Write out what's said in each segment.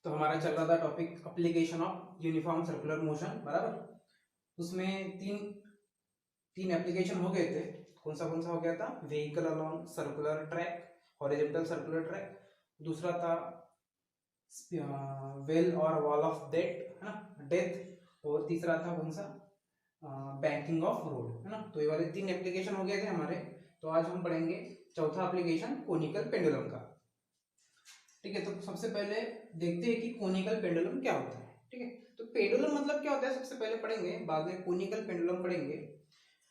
तो हमारा चल रहा था topic application of uniform circular motion, बराबर। उसमें तीन तीन एप्लीकेशन हो गए थे। कौन सा हो गया था? Vehicle along circular track, horizontal circular track. दूसरा था वेल और वॉल ऑफ डेथ, है ना, डेथ। और तीसरा था कौन सा? बैंकिंग ऑफ रोड, है ना। तो ये वाले तीन एप्लीकेशन हो गए थे हमारे। तो आज हम पढ़ेंगे चौथा एप्लीकेशन कोनिकल पेंडुलम का। ठीक है, तो सबसे पहले देखते हैं कि कोनिकल पेंडुलम क्या होता है। ठीक है, तो पेंडुलम मतलब क्या होता है सबसे पहले पढ़ेंगे, बाद में कोनिकल पेंडुलम पढ़ेंगे।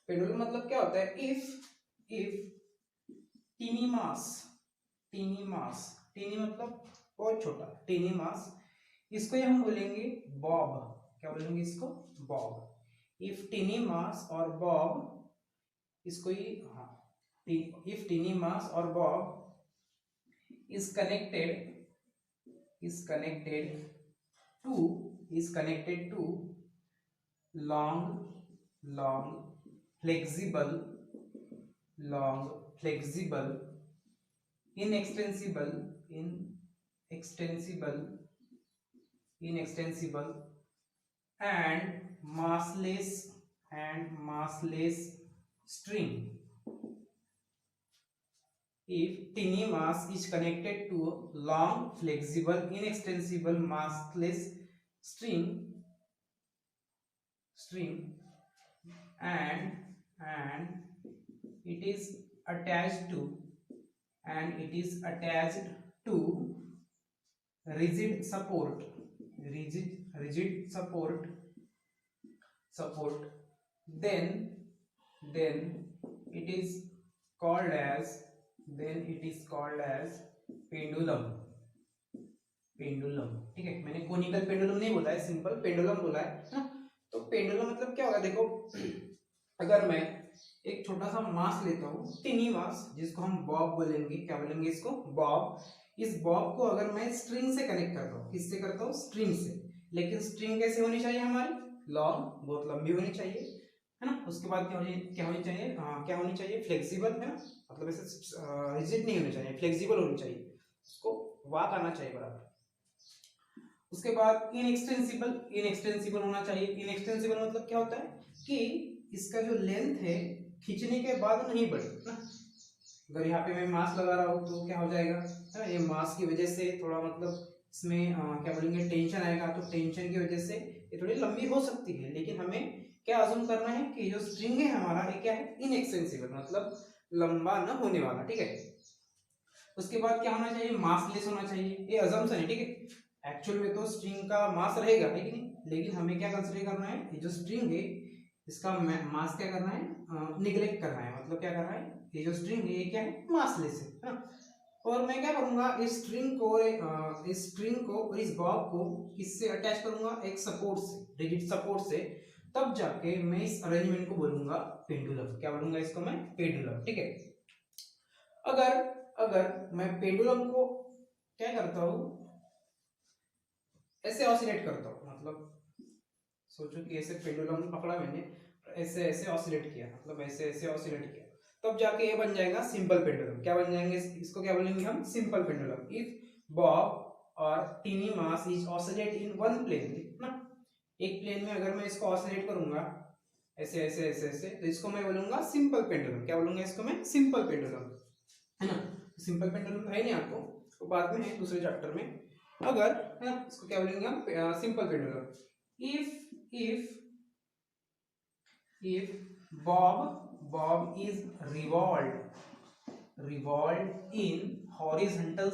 पेंडुलम मतलब क्या होता है? इफ टीनी मास, टीनी मतलब बहुत छोटा, टीनी मास, इसको हम बोलेंगे बॉब। क्या बोलेंगे इसको? बॉब। इफ टीनी मास और बॉब, इसको ही, हाँ, इफ टीनी मास और Bob is connected to long flexible inextensible and massless string. If tiny mass is connected to a long, flexible, inextensible, massless string, and it is attached to rigid support, then it is called as pendulum. ठीक है, मैंने conical pendulum नहीं बोला है, simple pendulum बोला है ना। तो पेंडुलम मतलब क्या होगा? देखो, अगर मैं एक छोटा सा मास लेता हूँ, टिनी मास, जिसको हम बॉब बोलेंगे। क्या बोलेंगे इसको? बॉब। इस बॉब को अगर मैं स्ट्रिंग से कनेक्ट करता हूँ, किससे करता हूँ? स्ट्रिंग से। लेकिन स्ट्रिंग कैसे होनी चाहिए हमारी? लॉन्ग, बहुत लंबी होनी चाहिए, है ना। उसके बाद क्या होनी चाहिए? फ्लेक्सिबल, है ना, मतलब ऐसे रिजिड नहीं होनी चाहिए, फ्लेक्सिबल होनी चाहिए, उसको वाक आना चाहिए बराबर। उसके बाद इनएक्सटेंसिबल होना चाहिए। इनएक्सटेंसिबल मतलब क्या होता है कि इसका जो लेंथ है खींचने के बाद नहीं बढ़े ना। अगर यहाँ पे मैं मास लगा रहा हूँ तो क्या हो जाएगा, है ना, ये मास की वजह से थोड़ा मतलब इसमें क्या बोलेंगे, टेंशन आएगा। तो टेंशन की वजह से ये थोड़ी लंबी हो सकती है, लेकिन हमें क्या अज्यूम करना है कि जो स्ट्रिंग है हमारा, ये क्या है? इनएक्सटेंसिबल, मतलब लंबा न होने वाला। ठीक है, उसके बाद क्या होना चाहिए? मासलेस होना चाहिए। ये अजम्पशन है, ठीक है। एक्चुअल में तो स्ट्रिंग का मास रहेगा, है कि नहीं, लेकिन हमें क्या कंसीडर करना है? ये जो स्ट्रिंग है इसका मास क्या करना है? निग्लेक्ट करना है। मतलब क्या करना है? ये जो स्ट्रिंग है ये क्या है? मासलेस है ना। और मैं क्या करूंगा? इस स्ट्रिंग को और इस बॉब को किससे अटैच करूंगा? एक सपोर्ट से, रिजिड सपोर्ट से। तब जाके मैं इस अरेंजमेंट को बोलूंगा पेंडुलम। क्या बोलूंगा इसको मैं? पेंडुलम। ठीक है, अगर मैं पेंडुलम को क्या करता हूं? ऐसे ऑसिलेट करता हूं, मतलब सोचो कि ऐसे पेंडुलम पकड़ा मैंने, ऐसे ऑसिलेट किया, मतलब ऐसे ऑसिलेट किया, तब जाके ये बन जाएगा सिंपल पेंडुलम। क्या बन जाएंगे? इसको क्या बोलेंगे हम? Simple pendulum. इफ बॉब और tiny mass is oscillate in one plane ना, एक प्लेन में अगर मैं इसको ऑसिलेट करूंगा ऐसे, तो इसको मैं बोलूंगा सिंपल पेंडुलम। क्या बोलूंगा इसको मैं? सिंपल पेंडुलम, है ना। सिंपल पेंडुलम है नहीं आपको, तो बाद में है दूसरे चैप्टर में। अगर, है ना, इसको क्या बोलेंगे हम? Simple pendulum. if bob is revolved in horizontal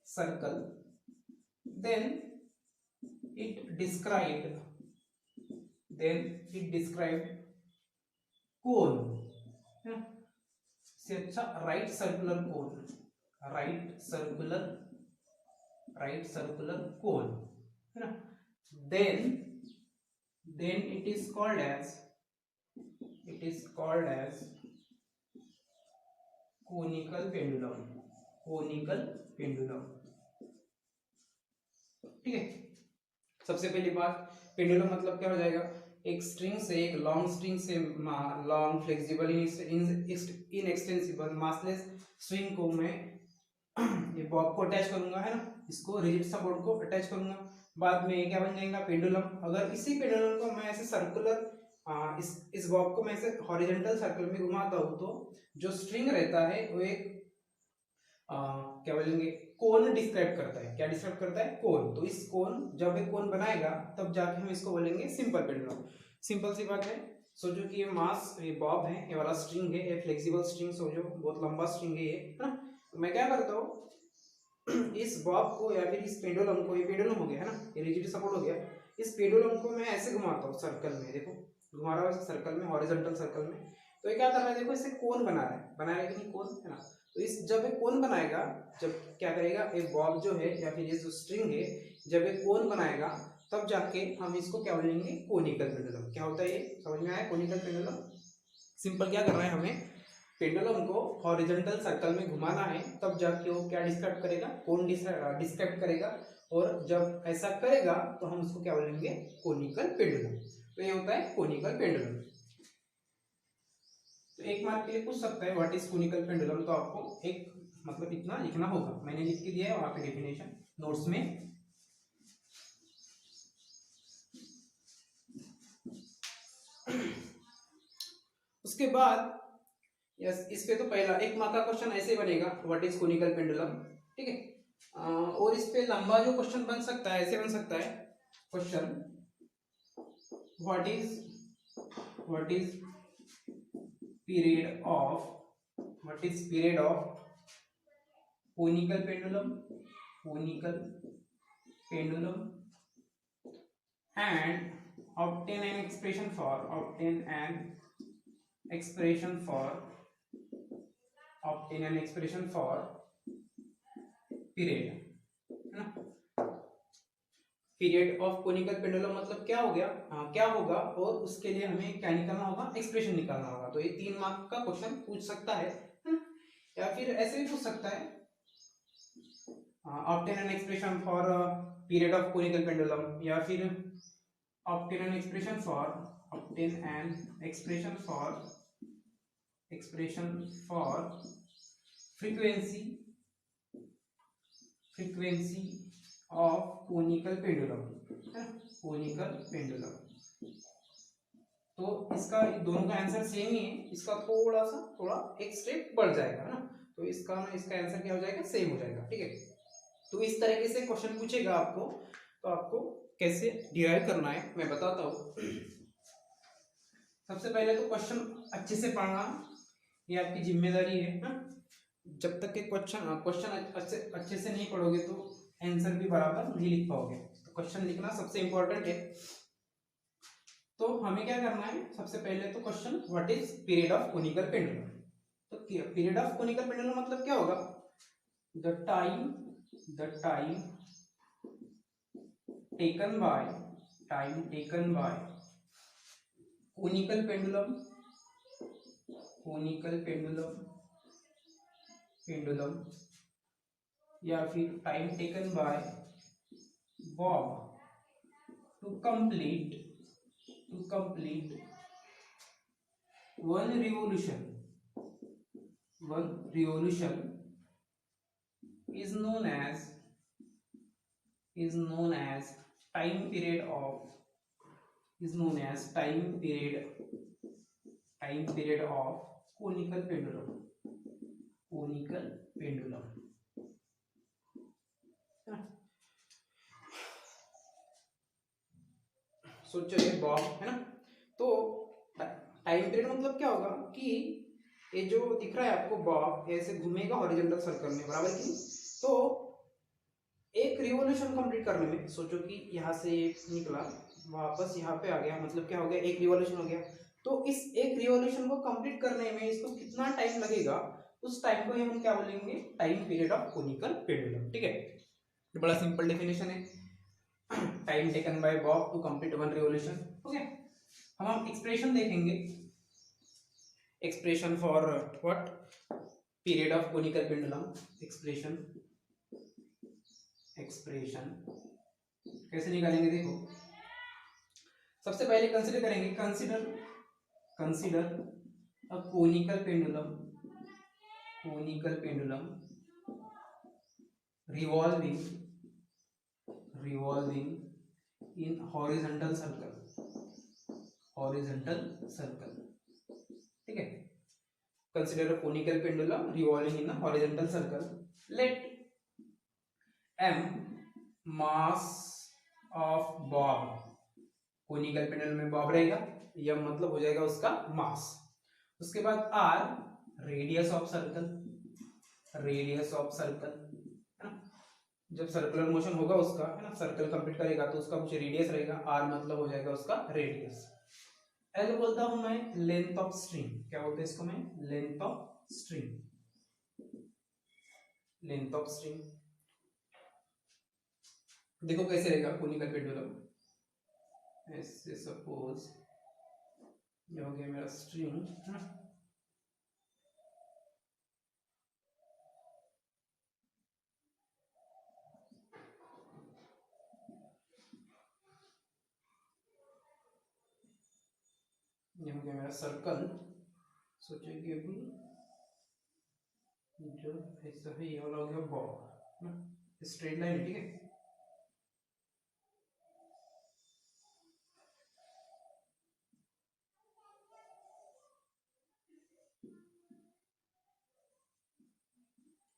circle, then it described cone, है ना। से अच्छा राइट सर्कुलर कोन, है ना। then it is called as conical pendulum। ठीक है, सबसे पहली बात, पेंडुलम मतलब क्या हो जाएगा? एक स्ट्रिंग से, एक लॉन्ग स्ट्रिंग से, long flexible inextensible massless string को मैं ये बॉब को अटैच करूंगा, है ना, इसको रिजिड सपोर्ट को अटैच करूंगा, बाद में ये क्या बन जाएगा, पेंडुलम। अगर इसी पेंडुलम को मैं ऐसे सर्कुलर इस बॉब को मैं ऐसे हॉरिजॉन्टल सर्कल में घुमाता हूँ तो जो स्ट्रिंग रहता है वो एक क्या बोलेंगे, कोन डिस्क्राइब करता है। क्या डिस्क्राइब करता है, कोन। तो इस कोन, जब एक कोन बनाएगा तब जाके हम इसको बोलेंगे सिंपल पेंडुलम। सिंपल सी बात है। सोचो कि ये मास, ये बॉब है, ये वाला स्ट्रिंग है, ये फ्लेक्सिबल स्ट्रिंग, सोचो बहुत लंबा स्ट्रिंग है ये, है ना। तो मैं क्या करता हूँ, इस बॉब को या फिर इस पेंडुलम को, ये पेंडुलम हो गया है ना, ये रिजिड सपोर्ट हो गया, इस पेंडुलम को मैं ऐसे घुमाता हूँ सर्कल में, देखो घुमा रहा हूँ सर्कल में, हॉरिजॉन्टल सर्कल में। तो ये क्या कर रहा है, देखो इससे कोन बना रहा है, बनाया कि नहीं, कोन, है ना। तो इस जब एक कोन बनाएगा, जब क्या करेगा, एक बॉब जो है या फिर ये जो स्ट्रिंग है, जब एक कोन बनाएगा तब जाके हम इसको क्या बोलेंगे, कोनिकल पेंडुलम। क्या होता है ये, समझ में आया, कोनिकल पेंडुलम। सिंपल क्या करना है हमें, पेंडुलम को हॉरिजॉन्टल सर्कल में घुमाना है, तब जाके वो क्या डिस्क्राइब करेगा, कोन डिस्क्राइब करेगा। और जब ऐसा करेगा तो हम उसको क्या बोलेंगे, कोनिकल पेंडुलम। तो ये होता है कोनिकल पेंडुलम। तो एक मार्क के लिए पूछ सकता है व्हाट इज कोनिकल पेंडुलम, तो आपको एक मतलब इतना लिखना होगा, मैंने लिख के दिया है वहां पे डेफिनेशन नोट्स में। उसके बाद यस, इस पे तो पहला एक मार्क का क्वेश्चन ऐसे बनेगा, व्हाट इज कोनिकल पेंडुलम, ठीक है। और इस पे लंबा जो क्वेश्चन बन सकता है, ऐसे बन सकता है question, what is period of conical pendulum and obtain an expression for period, है ना। पीरियड ऑफ कोनिकल पेंडुलम मतलब क्या हो गया, क्या होगा, और उसके लिए हमें क्या निकालना होगा, एक्सप्रेशन निकालना होगा। तो ये 3 मार्क का क्वेश्चन पूछ सकता है ना? या फिर ऐसे भी पूछ सकता है, obtain an expression for period of conical pendulum, या फिर obtain an expression for frequency of conical pendulum, है ना, conical pendulum। तो इसका दोनों का आंसर सेम ही है, इसका थोड़ा एक स्टेप बढ़ जाएगा, है ना। तो इसका आंसर क्या हो जाएगा, सेम हो जाएगा, ठीक है। तो इस तरीके से क्वेश्चन पूछेगा आपको, तो आपको कैसे डिराइव करना है मैं बताता हूँ। सबसे पहले तो क्वेश्चन अच्छे से पढ़ना, ये आपकी जिम्मेदारी है ना। जब तक के क्वेश्चन अच्छे से नहीं पढ़ोगे तो आंसर भी बराबर नहीं लिख पाओगे। तो क्वेश्चन लिखना सबसे इंपॉर्टेंट है। तो हमें क्या करना है, सबसे पहले तो question, what is period of conical pendulum. तो पीरियड ऑफ कोनिकल पेंडुलम मतलब क्या होगा, the time taken by conical pendulum या फिर time taken by bob to complete one revolution is known as time period of conical pendulum। सोचो ये Bob है ना, तो टाइम पीरियड मतलब क्या होगा कि ये जो दिख रहा है आपको बॉब ऐसे घूमेगा हॉरिजॉन्टल सर्कल में, बराबर की। तो एक रिवॉल्यूशन कंप्लीट करने में, सोचो कि यहाँ से निकला वापस यहाँ पे आ गया, मतलब क्या हो गया, एक रिवॉल्यूशन हो गया। तो इस एक रिवॉल्यूशन को कंप्लीट करने में इसको कितना टाइम लगेगा, उस टाइम को हम क्या बोलेंगे, time period of conical pendulum, ठीक है। तो बड़ा सिंपल डेफिनेशन है, time taken by bob to complete one revolution, okay. हम एक्सप्रेशन देखेंगे, expression for what, period of conical pendulum. Expression कैसे निकालेंगे, देखो सबसे पहले कंसीडर करेंगे, consider a conical pendulum revolving in horizontal circle, ठीक है। Consider a conical pendulum revolving in a horizontal circle, let m mass of bob, conical pendulum में Bob रहेगा, m मतलब हो जाएगा उसका मास। उसके बाद r रेडियस ऑफ सर्कल, है ना, जब सर्कुलर मोशन होगा उसका, है ना, सर्कल कंप्लीट करेगा तो उसका कुछ रेडियस रहेगा, r मतलब हो जाएगा उसका रेडियस। एल बोलता हूं मैं लेंथ ऑफ स्ट्रिंग, क्या बोलते हैं इसको मैं, लेंथ ऑफ स्ट्रिंग। देखो कैसे रहेगा कोनिकल पेंडुलम, ऐसे सपोज ये हो गया मेरा स्ट्रिंग, है ना, ये हो गया मेरा सर्कल। सोचिए कि अभी जो ऐसा है ये वाला हो गया बॉब, स्ट्रेट लाइन, ठीक है।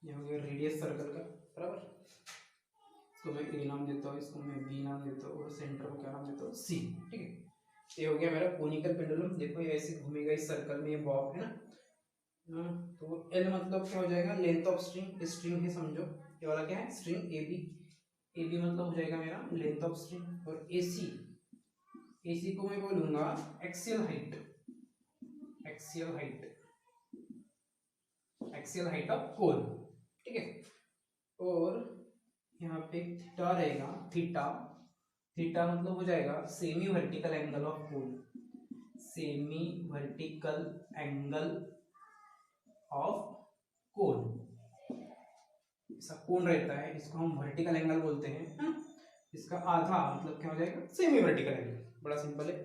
ये हो गया रेडियस सर्कल का, बराबर। इसको मैं ए नाम देता हूँ, इसको मैं बी नाम देता हूँ, और सेंटर को क्या नाम देता हूँ, सी, ठीक है। ये हो गया मेरा कोनिकल पेंडुलम। देखो ये ऐसे घूमेगा इस सर्कल में, ये बॉब है ना। तो एल मतलब क्या हो जाएगा, लेंथ ऑफ स्ट्रिंग, स्ट्रिंग है समझो, ये वाला क्या है, स्ट्रिंग ए बी मतलब हो जाएगा मेरा लेंथ ऑफ स्ट्रिंग। और ए सी को मैं बोलूंगा एक्सियल हाइट ऑफ कोन, ठीक है। और यहाँ पे थीटा रहेगा, थीटा मतलब हो जाएगा semi vertical angle of cone, ऐसा कोन रहता है, इसको हम वर्टिकल एंगल बोलते हैं, है? इसका आधा मतलब क्या हो जाएगा, सेमी वर्टिकल एंगल। बड़ा सिंपल है।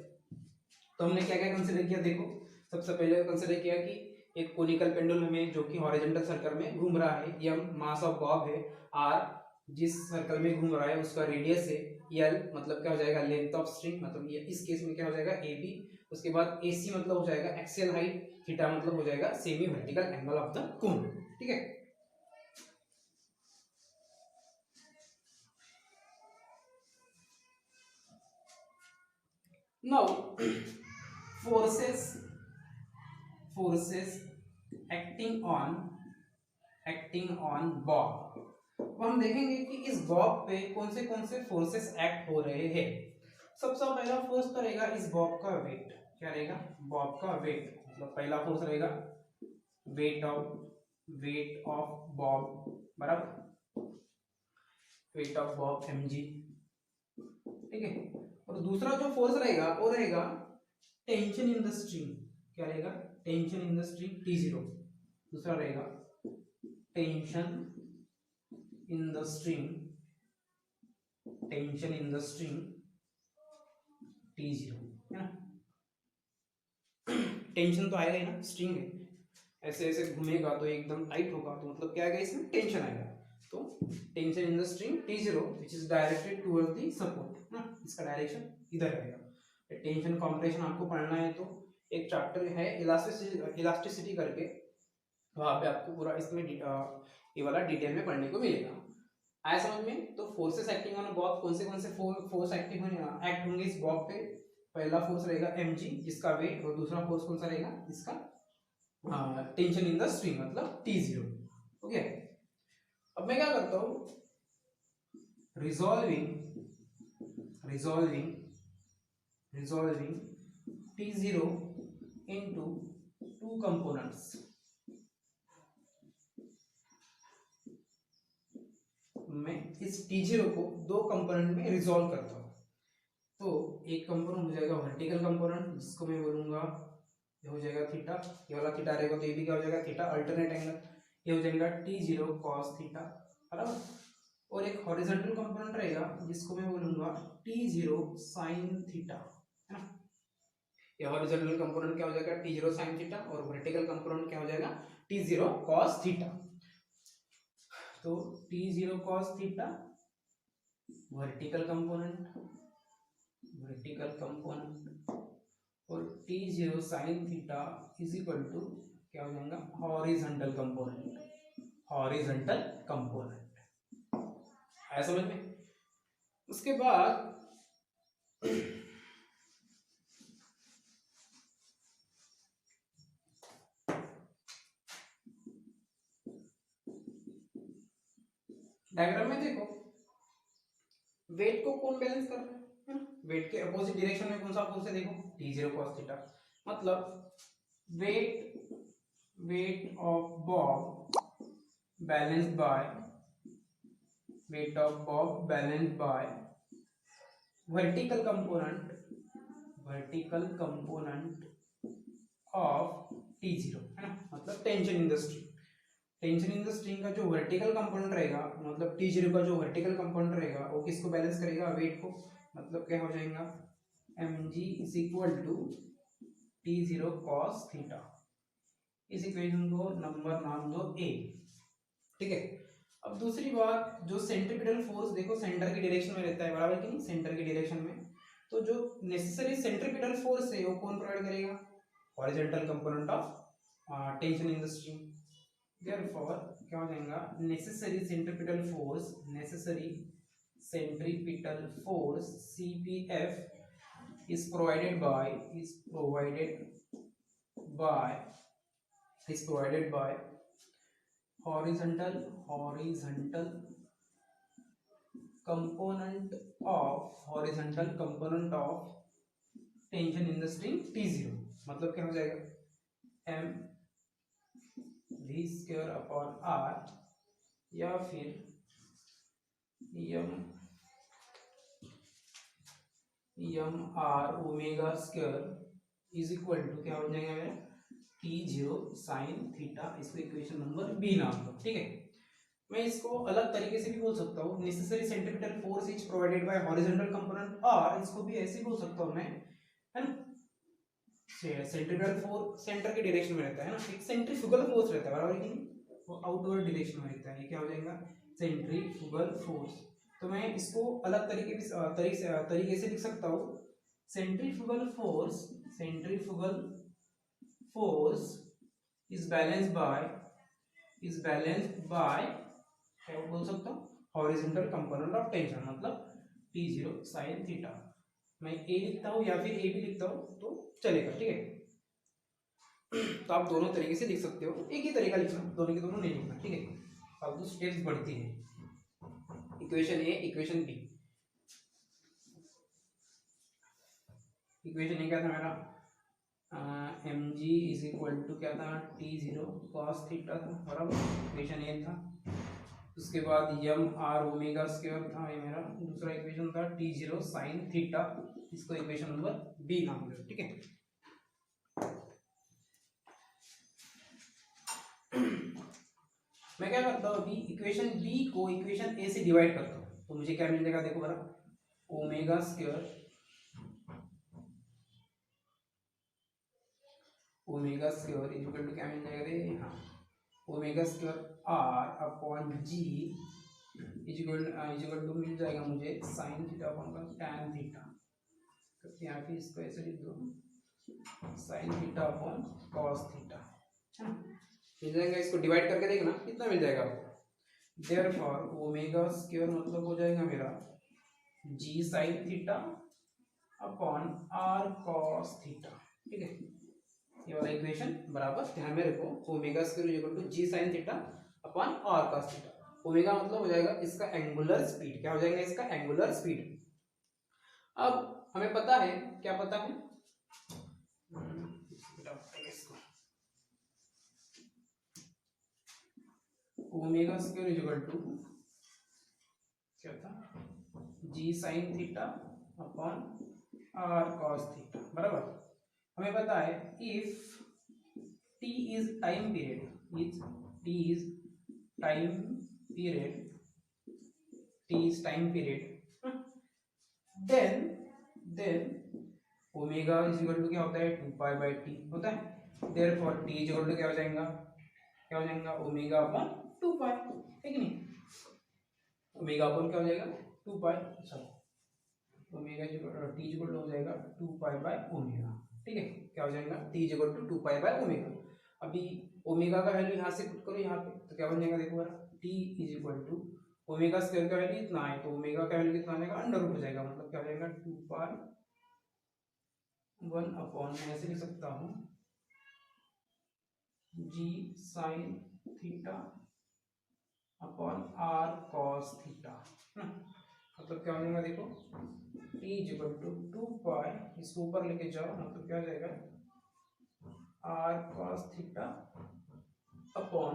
तो हमने क्या क्या कंसीडर किया, देखो सबसे पहले कंसीडर किया कि एक कोनिकल पेंडुलम में जो कि हॉरिजॉन्टल सर्कल में घूम रहा है, m मास ऑफ बॉब है, r जिस सर्कल में घूम रहा है उसका रेडियस है, l मतलब क्या हो जाएगा, लेंथ ऑफ स्ट्रिंग, मतलब ये इस केस में क्या हो जाएगा ab। उसके बाद ac मतलब हो जाएगा एक्सियल हाइट, थीटा मतलब हो जाएगा semi vertical angle of the cone, ठीक है। Now forces acting on Bob. अब हम देखेंगे कि इस बॉब पे कौन से फोर्सेस एक्ट हो रहे हैं। सबसे पहला फोर्स तो रहेगा इस बॉब का वेट, क्या रहेगा, बॉब का वेट, मतलब पहला फोर्स रहेगा वेट ऑफ बॉब, बराबर, वेट ऑफ बॉब mg, ठीक है। और दूसरा जो फोर्स रहेगा वो रहेगा टेंशन इन द स्ट्रिंग, क्या रहेगा, tension in the string T0। दूसरा रहेगा tension in the string T0, है ना। टेंशन तो आएगा ही ना, स्ट्रिंग है, ऐसे ऐसे घूमेगा तो एकदम टाइट होगा, तो मतलब क्या आएगा, इसमें टेंशन आएगा। तो tension in the string T0 which is directed towards the support, ना, इसका डायरेक्शन इधर रहेगा। टेंशन कॉम्प्रेशन आपको पढ़ना है तो एक चैप्टर है इलास्टिसिटी करके, वहां पे आपको पूरा इसमें ये वाला डिटेल में पढ़ने को मिलेगा। आया समझ में। तो फोर्सेस एक्टिंग ऑन बॉब, कौन से फोर्स एक्ट होंगे इस बॉब पे। पहला फोर्स रहेगा mg जिसका वेट, और दूसरा फोर्स कौन सा रहेगा, इसका टेंशन इन द स्ट्रिंग मतलब T0, ओके। अब मैं क्या करता हूं, resolving T0 into two components, मैं इस T0 को दो कंपोनेंट में रिजॉल्व करता हूं। तो एक कंपोनेंट हो जाएगा वर्टिकल कंपोनेंट, जिसको मैं बोलूंगा ये हो जाएगा थीटा, ये वाला थीटा रहेगा तो ये भी क्या हो जाएगा थीटा, अल्टरनेट एंगल, ये हो जाएगा T0 cos थीटा, बराबर। और एक हॉरिजॉन्टल कंपोनेंट रहेगा जिसको मैं बोलूंगा T0 sin थीटा, है ना। ये हॉरिजॉन्टल कंपोनेंट क्या हो जाएगा T0 sin थीटा, और वर्टिकल कंपोनेंट क्या हो जाएगा T0 cos थीटा। तो T0 cos theta vertical component और T0 sin theta is equal to क्या हो जाएगा हॉरिजॉन्टल कंपोनेंट। आया समझ में? उसके बाद डायग्राम में देखो वेट को कौन बैलेंस कर रहा है ना, वेट के अपोजिट डायरेक्शन में कौन सा फोर्स है देखो T0 cos थीटा, मतलब weight of Bob balanced bye vertical component of T0 है ना, मतलब टेंशन इन द स्ट्रिंग का जो वर्टिकल कंपोनेंट रहेगा, मतलब T0 का जो वर्टिकल कंपोनेंट रहेगा वो किसको बैलेंस करेगा, वेट को। मतलब क्या हो जाएगा mg is equal to T0 cos theta. इस इक्वेशन को नंबर नाम दो a, ठीक है। अब दूसरी बात, जो सेंट्रीपिटल फोर्स देखो सेंटर की डायरेक्शन में रहता है, बराबर कि नहीं, सेंटर की डायरेक्शन में, तो जो नेसेसरी सेंट्रीपिटल फोर्स है वो कौन प्रोवाइड करेगा, horizontal component of tension in the string. Therefore क्या हो जाएगा necessary centripetal force CPF is provided by horizontal component of tension in the string T0। मतलब क्या हो जाएगा m v square upon r या फिर m r omega square is equal to क्या हो जाएगा मेरा T0 साइन थीटा। इसको इक्वेशन नंबर बी नाम दो, ठीक है। मैं इसको अलग तरीके से भी बोल सकता हूँ, necessary centripetal force is provided by horizontal component, और इसको भी ऐसे बोल सकता हूँ मैं, है ना, सेंट्रीपिटल फोर्स सेंटर के डायरेक्शन में रहता है ना, एक सेंट्रीफ्यूगल फोर्स रहता है, बराबर कि नहीं, वो आउटवर्ड डायरेक्शन में रहता है, ये क्या हो जाएगा सेंट्रीफ्यूगल फोर्स। तो मैं इसको अलग तरीके से लिख सकता हूँ, centrifugal force is balanced bye क्या बोल सकता हूँ हॉरिजॉन्टल कंपोनेंट ऑफ टेंशन, मतलब T0 sin थीटा। मैं ए लिखता हूँ या फिर ए भी लिखता हूँ तो चलेगा, ठीक है। तो आप दोनों तरीके से लिख सकते हो, एक ही तरीका लिखना, दोनों के दोनों नहीं लिखना, ठीक है। फालतू स्टेप्स बढ़ती है। इक्वेशन ए, इक्वेशन बी। इक्वेशन ए क्या था मेरा, mg इज इक्वल टू क्या था T0 cos थीटा था, बराबर, इक्वेशन ए था। उसके बाद यम आर ओमेगा स्क्वायर था, ये मेरा दूसरा इक्वेशन था T0 sin थीटा, इसको इक्वेशन नंबर बी नाम दो, ठीक है। मैं क्या करता हूँ अभी, इक्वेशन बी को इक्वेशन ए से डिवाइड करता हूँ, तो मुझे क्या मिल जाएगा देखो बरा, omega square is equal to क्या मिल जाएगा रे, हाँ, omega square r upon g is equal to मिल जाएगा मुझे sine theta upon tan theta. तो यहाँ पे इसको ऐसे लिख दो sine theta upon cos theta, है ना, मिल जाएगा। इसको डिवाइड करके देखना कितना मिल जाएगा आपको। देयरफॉर ओमेगा स्क्वायर मतलब हो जाएगा मेरा g sine theta upon r cos theta, ठीक है। ये वाला इक्वेशन बराबर ध्यान में रखो, omega square is equal to g sine theta upon r cos theta. Omega मतलब हो जाएगा इसका एंगुलर स्पीड, क्या हो जाएगा इसका एंगुलर स्पीड। अब हमें पता है, क्या पता है, omega square is equal to क्या था g sine theta upon r cos theta, बराबर। हमें पता है if t is time period then omega is equal to क्या होता है 2 पाई बाई टी होता है। Therefore t is equal to क्या हो जाएगा ओमेगा अपॉन 2 पाई, है कि नहीं। ओमेगा अपन क्या हो जाएगा 2 पाई, ओमेगा टी इक्वल टू हो जाएगा 2 पाई बाय ओमेगा, ठीक है। क्या हो जाएगा T equal to 2 pi by omega. अभी ओमेगा का वैल्यू यहाँ से पुट करो यहाँ पे, तो क्या बन जाएगा देखो जरा, T is equal to omega square का वैल्यू इतना है, तो ओमेगा का वैल्यू कितना आ जाएगा अंडर रूट हो जाएगा, मतलब क्या हो जाएगा 2 पाई 1 अपॉन, मैं ऐसे लिख सकता हूँ g sine theta upon r cos theta, मतलब क्या हो जाएगा देखो t is equal to 2 pi, इसको ऊपर लेके जाओ, मतलब क्या हो जाएगा r cos theta upon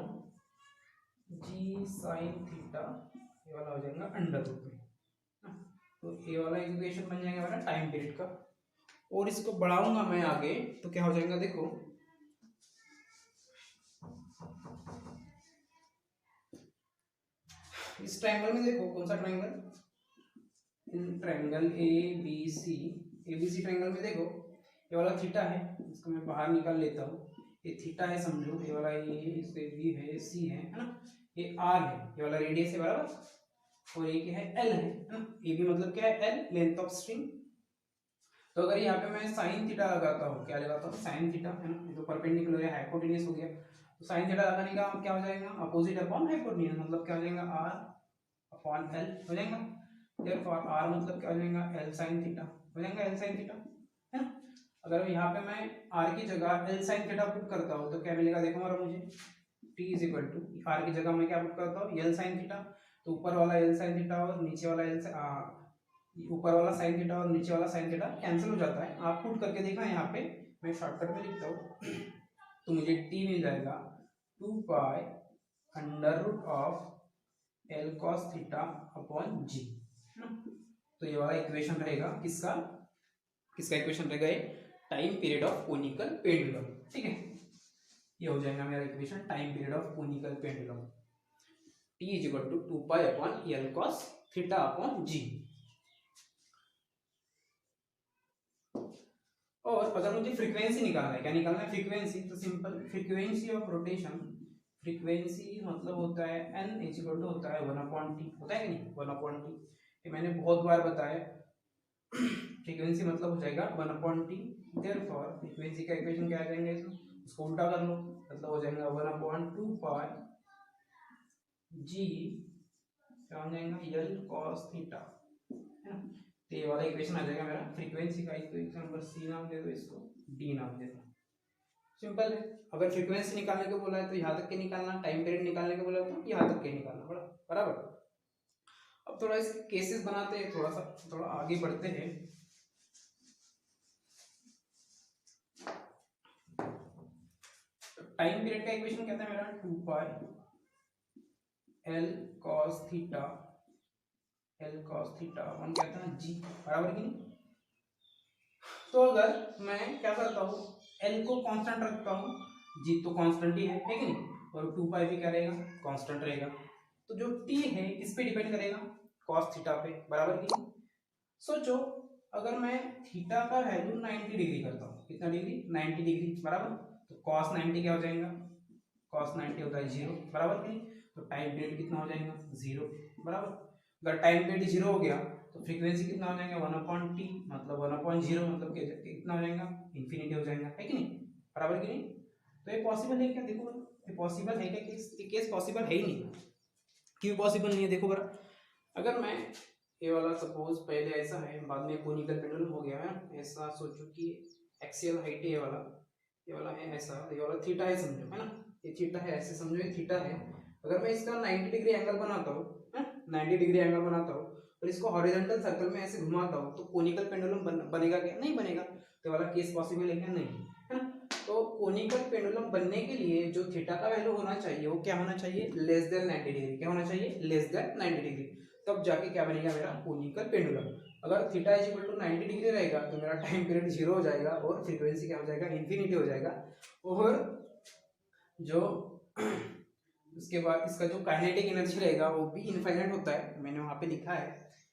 g sine theta, ये वाला हो जाएगा अंडर रूट में। तो ये वाला इक्वेशन बन जाएगा हमारा टाइम पीरियड का। और इसको बढ़ाऊंगा मैं आगे तो क्या हो जाएगा देखो, इस ट्रायंगल में देखो कौन सा triangle, in triangle ABC triangle में देखो ये वाला थीटा है, इसको मैं बाहर निकाल लेता हूँ, ये थीटा है समझो, ये वाला ये इसके बी है सी है ना, ये आर है, ये वाला रेडियस है बराबर, और ये क्या है एल है ना, ये भी मतलब क्या है एल, लेंथ ऑफ स्ट्रिंग। तो अगर यहाँ पे मैं साइन थीटा लगाता हूँ, क्या लगाता हूँ साइन थीटा है ना, ये तो परपेंडिकुलर है हाइपोटेन्यूस हो गया, तो साइन थीटा लगाने का क्या हो जाएगा अपोजिट अपॉन हाइपोटेन्यूस, मतलब क्या हो जाएगा आर अपॉन एल हो जाएगा, देयरफॉर आर मतलब क्या हो जाएगा एल साइन थीटा हो जाएगा, एल साइन थीटा है ना। अगर यहाँ पे मैं आर की जगह एल साइन थीटा पुट करता हूँ तो क्या मिलेगा देखो हमारा मुझे, T is equal to R की जगह मैं क्या पुट करता हूँ एल साइन थीटा, तो ऊपर वाला एल साइन थीटा और नीचे वाला ऊपर वाला साइन थीटा और नीचे वाला साइन थीटा कैंसिल हो जाता है। आप पुट करके देखना यहाँ पे, मैं शॉर्टकट में लिखता हूँ तो मुझे टी मिल जाएगा 2 pi under root of l cos theta upon g, तो ये वाला इक्वेशन रहेगा किसका, किसका इक्वेशन रहेगा ये, time period of conical pendulum, ठीक है। ये हो जाएगा मेरा equation time period of conical pendulum, t is equal to 2 pi upon l cos theta upon g. और अगर मुझे फ्रीक्वेंसी निकालना है, क्या निकालना है फ्रीक्वेंसी, तो simple frequency of rotation, frequency मतलब होता है n इज इक्वल टू होता है 1/t, होता है कि नहीं 1/t, ये मैंने बहुत बार बताया। फ्रीक्वेंसी मतलब हो जाएगा 1/t, देयरफॉर फ्रीक्वेंसी का इक्वेशन क्या आ जाएगा इसमें, उसको उल्टा कर लो, मतलब हो जाएगा 1/2 पाई जी, क्या हो जाएगा एल कॉस थीटा, है ना। तो ये वाला इक्वेशन आ जाएगा मेरा फ्रीक्वेंसी का, इक्वेशन नंबर सी नाम दे दो, इसको डी नाम दे दो, सिंपल है। अगर फ्रीक्वेंसी निकालने को बोला है तो यहाँ तक के निकालना, टाइम पीरियड निकालने को बोला है तो यहाँ तक के निकालना पड़ा, बराबर। अब थोड़ा इसके केसेस बनाते हैं, थोड़ा आगे बढ़ते हैं। टाइम पीरियड का इक्वेशन कहता है मेरा 2 pi l cos theta, l cos theta upon कहता है जी, बराबर कि नहीं। तो अगर मैं क्या करता हूँ एल को कांस्टेंट रखता हूँ, जी तो कांस्टेंट ही है कि नहीं, और 2 पाई भी क्या रहेगा कांस्टेंट रहेगा, तो जो टी है इस पे डिपेंड करेगा कॉस थीटा पे, बराबर की नहीं। सोचो अगर मैं थीटा का वैल्यू 90 डिग्री करता हूँ, कितना डिग्री 90 डिग्री, बराबर, तो कॉस 90 क्या हो जाएगा, कॉस 90 होता है 0, बराबर की नहीं। तो टाइम पीरियड कितना हो जाएगा 0, बराबर। अगर टाइम पीरियड 0 हो गया तो फ्रीक्वेंसी कितना हो जाएगा 1/t, मतलब 1/0 मतलब कितना हो जाएगा इन्फिनिटी हो जाएगा, है कि नहीं, बराबर कि नहीं। तो ये पॉसिबल है क्या, देखो ये पॉसिबल है क्या, केस पॉसिबल है ही नहीं, क्यों पॉसिबल नहीं है देखो बरा। अगर मैं ये वाला सपोज पहले ऐसा है, बाद में कोनिकल पेंडुलम हो गया है, ऐसा सोचो कि एक्सियल हाइट है, ये वाला है ऐसा, ये वाला थीटा है समझो, है ना, ये थीटा है ऐसे समझो, ये थीटा है। अगर मैं इसका 90 डिग्री एंगल बनाता हूँ, 90 डिग्री एंगल बनाता हूँ और इसको हॉरिजॉन्टल सर्कल में ऐसे घुमाता हूँ, तो कोनिकल पेंडुलम बनेगा क्या, नहीं बनेगा। तो वाला केस पॉसिबल है क्या, नहीं, है ना। तो कोनिकल पेंडुलम बनने के लिए जो थीटा का वैल्यू होना चाहिए वो क्या होना चाहिए, लेस देन 90 डिग्री, क्या होना चाहिए लेस देन 90 डिग्री, तब जाके क्या बनेगा मेरा कोनिकल पेंडुलम। अगर theta is equal to 90 degree रहेगा तो मेरा टाइम पीरियड 0 हो जाएगा और फ्रीक्वेंसी क्या हो जाएगा इन्फिनिटी हो जाएगा, और जो उसके बाद इसका जो काइनेटिक एनर्जी रहेगा वो भी इनफाइनाइट होता है, मैंने वहां पे लिखा है,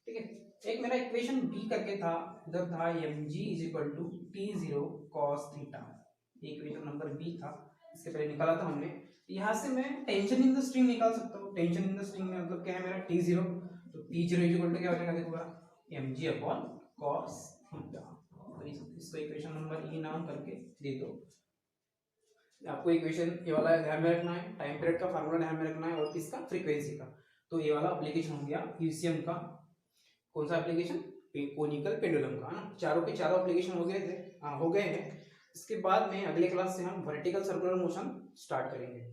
ठीक है। एक मेरा इक्वेशन बी करके था, उधर था mg is equal to t0 cos theta, equation number B था, इसके पहले निकाला था हमने। यहाँ से मैं टेंशन इन द स्ट्रिंग निकाल सकता हूँ। टेंशन इन द स्ट्रिंग में मतलब क्या है मेरा T0, तो T0 इक्वल टू क्या हो जाएगा देखो mg अपॉन cos थीटा। तो इसको इक्वेशन नंबर ई नाम करके दे दो। आपको इक्वेशन ये वाला ध्यान में रखना है, टाइम पीरियड का फार्मूला ध्यान में रखना है और किसका, फ्रीक्वेंसी का। तो ये वाला एप्लीकेशन हो गया यूसीएम का। कौन सा एप्लीकेशन, कोनिकल पेंडुलम का, ना चारों के चारों एप्लीकेशन हो गए थे, हो गए हैं। इसके बाद में अगले क्लास से हम वर्टिकल सर्कुलर मोशन स्टार्ट करेंगे।